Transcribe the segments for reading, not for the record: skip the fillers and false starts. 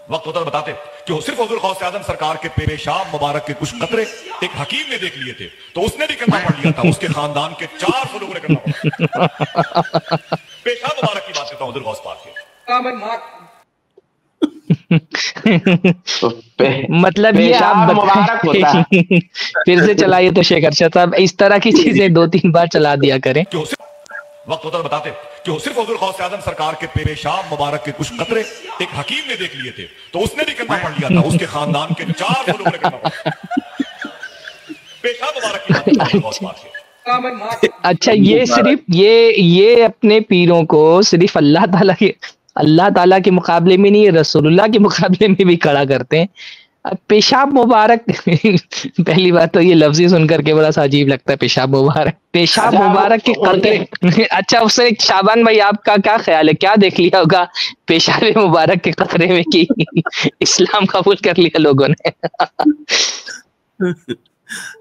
وقت ہوتا بتاتے کہ وہ صرف حضور غوث اعظم سرکار کے پیشاب مبارک کے کچھ قطرے ایک حکیم نے دیکھ لیے تھے تو اس نے بھی کلمہ پڑھ لیا تھا، اس کے خاندان کے 400 لوگوں نے کلمہ پڑھا۔ پیشاب مبارک کی بات کرتا ہوں حضور غوث پاک کے۔ مطلب یہ آپ مبارک ہوتا ہے۔ پھر سے چلائیے تو شیخ ارشد صاحب، اس طرح کی چیزیں 2-3 بار چلا دیا کریں۔ وقت ہوتا بتاتے کہ وہ صرف حضور غوث اعظم سرکار کے پیشاب مبارک کے کچھ قطرے ایک حکیم نے دیکھ لیے تھے تو اس نے بھی کلمہ پڑھ لیا تھا، اس کے خاندان کے 400 لوگوں نے کلمہ پڑھا۔ پیشاب مبارک کی بات کرتا ہوں غوث پاک کے۔ اچھا، یہ صرف یہ اپنے پیروں کو صرف اللہ تعالیٰ کے مقابلے میں نہیں، رسول اللہ کے مقابلے میں بھی کھڑا کرتے ہیں۔ اب پیشاب مبارک پہلی بات تو یہ لفظ سن کر کے بڑا سا عجیب لگتا ہے، پیشاب مبارک کے قطرے۔ اچھا، اس سے شعبان بھائی آپ کا کیا خیال ہے، کیا دیکھ لیا ہوگا پیشاب مبارک کے قطرے میں کہ اسلام قبول کر لیا لوگوں نے؟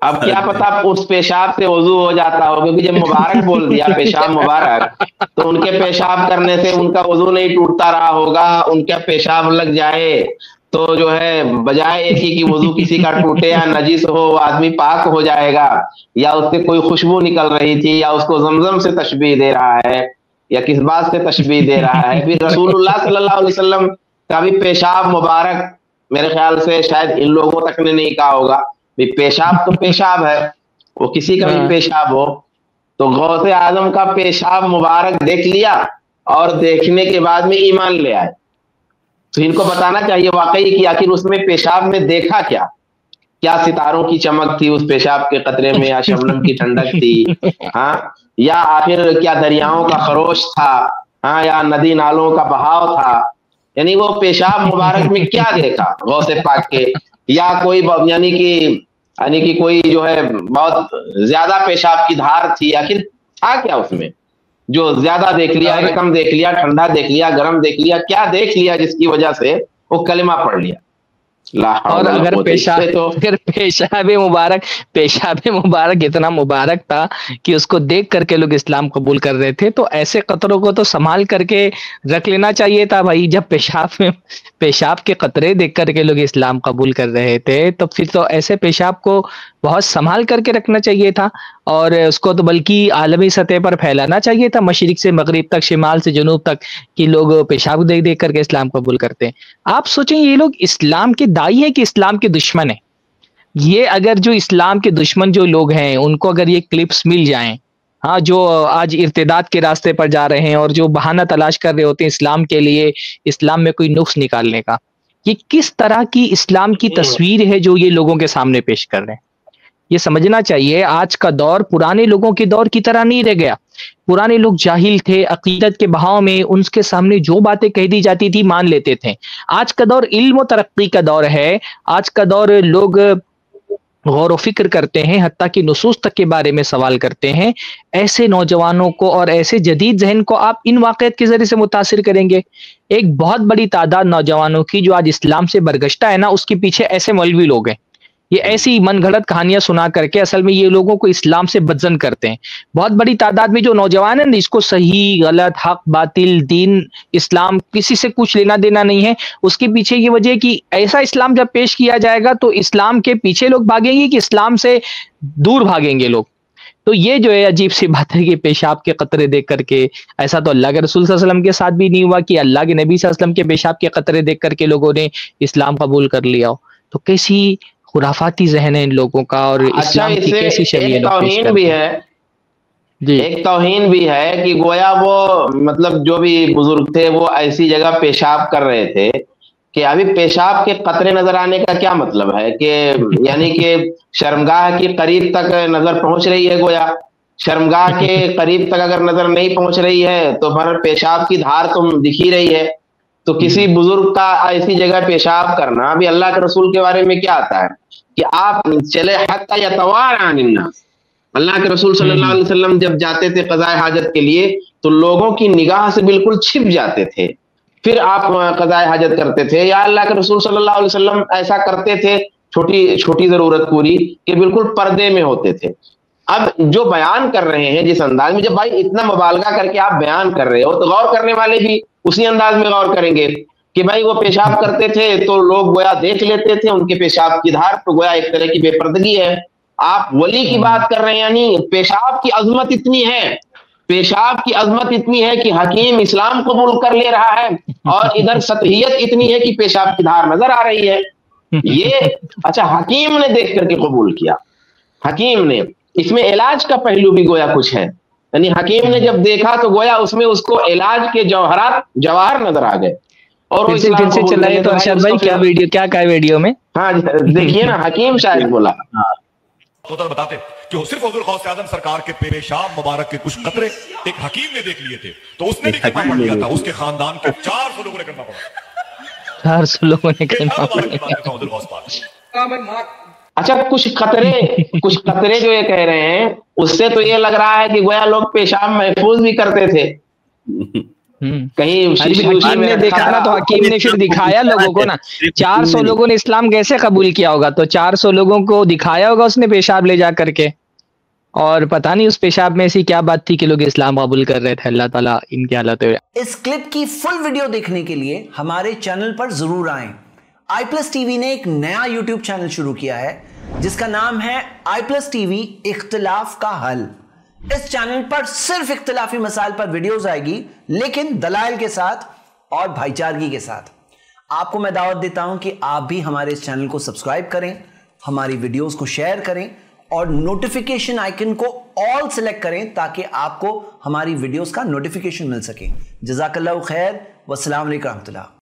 اب کیا پتا اس پیشاب سے وضو ہو جاتا ہو، کیونکہ جب مبارک بول دیا پیشاب مبارک تو ان کے پیشاب کرنے سے ان کا وضو نہیں ٹوٹتا رہا ہوگا، ان کا پیشاب لگ جائے تو جو ہے بجائے ایک ہی کی وضو کسی کا ٹوٹے یا نجس ہو وہ آدمی پاک ہو جائے گا، یا اس سے کوئی خوشبو نکل رہی تھی، یا اس کو زمزم سے تشبیہ دے رہا ہے، یا کس بات سے تشبیہ دے رہا ہے۔ پھر رسول اللہ صلی اللہ علیہ وسلم کا بھی پیشاب مبارک میرے خیال سے شاید ان لوگوں تک نے نہیں کہا ہوگا، پیشاب تو پیشاب ہے، وہ کسی کا بھی پیشاب ہو۔ تو غوث اعظم کا پیشاب مبارک دیکھ لیا اور دیکھنے کے بعد میں ایمان لے آئے، تو ان کو بتانا چاہیے واقعی کہ آخر اس میں پیشاب میں دیکھا کیا ستاروں کی چمک تھی اس پیشاب کے قطرے میں، یا شبنم کی ٹھنڈک تھی، ہاں، یا آخر کیا دریاؤں کا خروش تھا، ہاں، یا ندی نالوں کا بہاؤ تھا، یعنی وہ پیشاب مبارک میں کیا دیکھا غوث پاک کے، یا کوئی یعنی کہ کوئی جو ہے بہت زیادہ پیشاب کی دھار تھی، آخر تھا کیا اس میں جو زیادہ دیکھ لیا، کم دیکھ لیا، ٹھنڈا دیکھ لیا، گرم دیکھ لیا، کیا دیکھ لیا جس کی وجہ سے وہ کلمہ پڑھ لیا۔ اور اگر پیشاب مبارک اتنا مبارک تھا کہ اس کو دیکھ کر کے لوگ اسلام قبول کر رہے تھے، تو ایسے قطروں کو تو سنبھال کر کے رکھ لینا چاہیے تھا بھائی۔ جب پیشاب کے قطرے دیکھ کر کے لوگ اسلام قبول کر رہے تھے تو پھر تو ایسے پیشاب کو بہت سنبھال کر کے رکھنا چاہیے تھا، اور اس کو تو بلکہ عالمی سطح پر پھیلانا چاہیے تھا، مشرق سے مغرب تک، شمال سے جنوب تک، کہ لوگ پیشاب دیکھ دیکھ کر کے اسلام قبول کرتے ہیں۔ آپ سوچیں یہ لوگ اسلام کے داعی ہیں کہ اسلام کے دشمن ہیں؟ یہ اگر جو اسلام کے دشمن جو لوگ ہیں ان کو اگر یہ کلپس مل جائیں، ہاں، جو آج ارتداد کے راستے پر جا رہے ہیں اور جو بہانہ تلاش کر رہے ہوتے ہیں اسلام کے لیے، اسلام میں کوئی نقص نکالنے کا، یہ کس طرح کی اسلام کی تصویر ہے جو یہ لوگوں کے سامنے پیش کر رہے ہیں؟ یہ سمجھنا چاہیے آج کا دور پرانے لوگوں کے دور کی طرح نہیں رہ گیا۔ پرانے لوگ جاہل تھے، عقیدت کے بہاؤ میں ان کے سامنے جو باتیں کہہ دی جاتی تھی مان لیتے تھے۔ آج کا دور علم و ترقی کا دور ہے، آج کا دور لوگ غور و فکر کرتے ہیں، حتیٰ کہ نصوص تک کے بارے میں سوال کرتے ہیں۔ ایسے نوجوانوں کو اور ایسے جدید ذہن کو آپ ان واقعات کے ذریعے سے متاثر کریں گے؟ ایک بہت بڑی تعداد نوجوانوں کی جو آج اسلام سے برگشتہ ہے نا، اس کے پیچھے ایسے مولوی لوگ ہیں، یہ ایسی من گھڑت کہانیاں سنا کر کے اصل میں یہ لوگوں کو اسلام سے بدزن کرتے ہیں۔ بہت بڑی تعداد میں جو نوجوان ہیں اس کو صحیح غلط، حق باطل، دین اسلام کسی سے کچھ لینا دینا نہیں ہے، اس کے پیچھے یہ وجہ ہے کہ ایسا اسلام جب پیش کیا جائے گا تو اسلام کے پیچھے لوگ بھاگیں گے کہ اسلام سے دور بھاگیں گے لوگ۔ تو یہ جو ہے عجیب سی بات ہے کہ پیشاب کے قطرے دیکھ کر کے، ایسا تو اللہ کے رسول صلی اللہ علیہ وسلم کے ساتھ بھی نہیں ہوا کہ اللہ کے نبی صلی اللہ علیہ وسلم کے پیشاب کے قطرے دیکھ کر کے لوگوں نے اسلام قبول کر لیا ہو۔ تو کیسی خرافاتی ذہن ہے ان لوگوں کا، اور اسلام کی کیسی شریعت توہین بھی ہے، ایک توہین بھی ہے کہ گویا وہ مطلب جو بھی بزرگ تھے وہ ایسی جگہ پیشاب کر رہے تھے کہ ابھی پیشاب کے قطرے نظر آنے کا کیا مطلب ہے کہ یعنی کہ شرمگاہ کے قریب تک نظر پہنچ رہی ہے، گویا شرمگاہ کے قریب تک اگر نظر نہیں پہنچ رہی ہے تو پھر پیشاب کی دھار تو دکھ ہی رہی ہے۔ تو کسی بزرگ کا ایسی جگہ پیشاب کرنا، ابھی اللہ کے رسول کے بارے میں کیا آتا ہے کہ آپ چلے حتی یتوارى عن الناس، اللہ کے رسول صلی اللہ علیہ وسلم جب جاتے تھے قضاء حاجت کے لیے تو لوگوں کی نگاہ سے بالکل چھپ جاتے تھے، پھر آپ قضاء حاجت کرتے تھے۔ یا اللہ کے رسول صلی اللہ علیہ وسلم ایسا کرتے تھے چھوٹی ضرورت پوری کہ بالکل پردے میں ہوتے تھے۔ اب جو بیان کر رہے ہیں جس انداز میں، جب بھائی اتنا مبالغہ کر کے آپ بیان کر رہے ہو تو غور کرنے والے بھی اسی انداز میں غور کریں گے۔ کہ بھائی وہ پیشاب کرتے تھے تو لوگ گویا دیکھ لیتے تھے ان کے پیشاب کی دھار، تو گویا ایک طرح کی بے پردگی ہے. آپ ولی کی بات کر رہے ہیں، یعنی پیشاب کی عظمت اتنی ہے، پیشاب کی عظمت اتنی ہے کہ حکیم اسلام قبول کر لے رہا ہے، اور ادھر سطحیت اتنی ہے کہ پیشاب کی دھار نظر آ رہی ہے. یہ اچھا حکیم نے دیکھ کر کے قبول کیا، حکیم نے. اس میں علاج کا پہلو بھی گویا کچھ ہے، یعنی حکیم نے جب دیکھا تو گویا اس میں اس کو علاج کے جواہر نظر آ گئے. اور پھر سے چلائے تو ارشد بھائی کیا ویڈیو کیا ہے ویڈیو میں؟ ہاں دیکھیے نا، حکیم شاید بولا تو بتاتے کہ وہ صرف حضور غوث اعظم سرکار کے پیشاب مبارک کے کچھ قطرے ایک حکیم نے دیکھ لیے تھے، تو اس نے بھی کلمہ پڑھ لیا تھا. اس کے خاندان کے 400 لوگوں نے کلمہ پڑھا. 400 لوگوں نے کلمہ پڑھا. اچھا کچھ قطرے جو یہ کہہ رہے ہیں، اس سے تو یہ لگ رہا ہے کہ گویا لوگ پیشاب محفوظ بھی کرتے تھے. کہیں حکیم نے دیکھا نا، تو حکیم نے پھر دکھایا لوگوں کو نا. 400 لوگوں نے اسلام کیسے قبول کیا ہوگا؟ تو 400 لوگوں کو دکھایا ہوگا اس نے پیشاب لے جا کر کے، اور پتہ نہیں اس پیشاب میں ایسی کیا بات تھی کہ لوگ اسلام قبول کر رہے تھے. اللہ تعالیٰ ان کے حالات ہوئے. اس کلپ کی فل ویڈیو دیکھنے کے لیے ہمارے چینل پر ضرور آئیں. آئی پلس ٹی وی نے ایک نیا یوٹیوب چینل شروع کیا ہے جس کا نام ہے آئی پلس ٹی وی اختلاف کا حل. اس چینل پر صرف اختلافی مسائل پر ویڈیوز آئے گی، لیکن دلائل کے ساتھ اور بھائی چارگی کے ساتھ. آپ کو میں دعوت دیتا ہوں کہ آپ بھی ہمارے اس چینل کو سبسکرائب کریں، ہماری ویڈیوز کو شیئر کریں، اور نوٹیفیکیشن آئیکن کو آل سلیکٹ کریں تاکہ آپ کو ہماری ویڈیوز کا نوٹیفیکیشن مل سکے. جزاک اللہ خیر، والسلام علیکم ورحمۃ اللہ.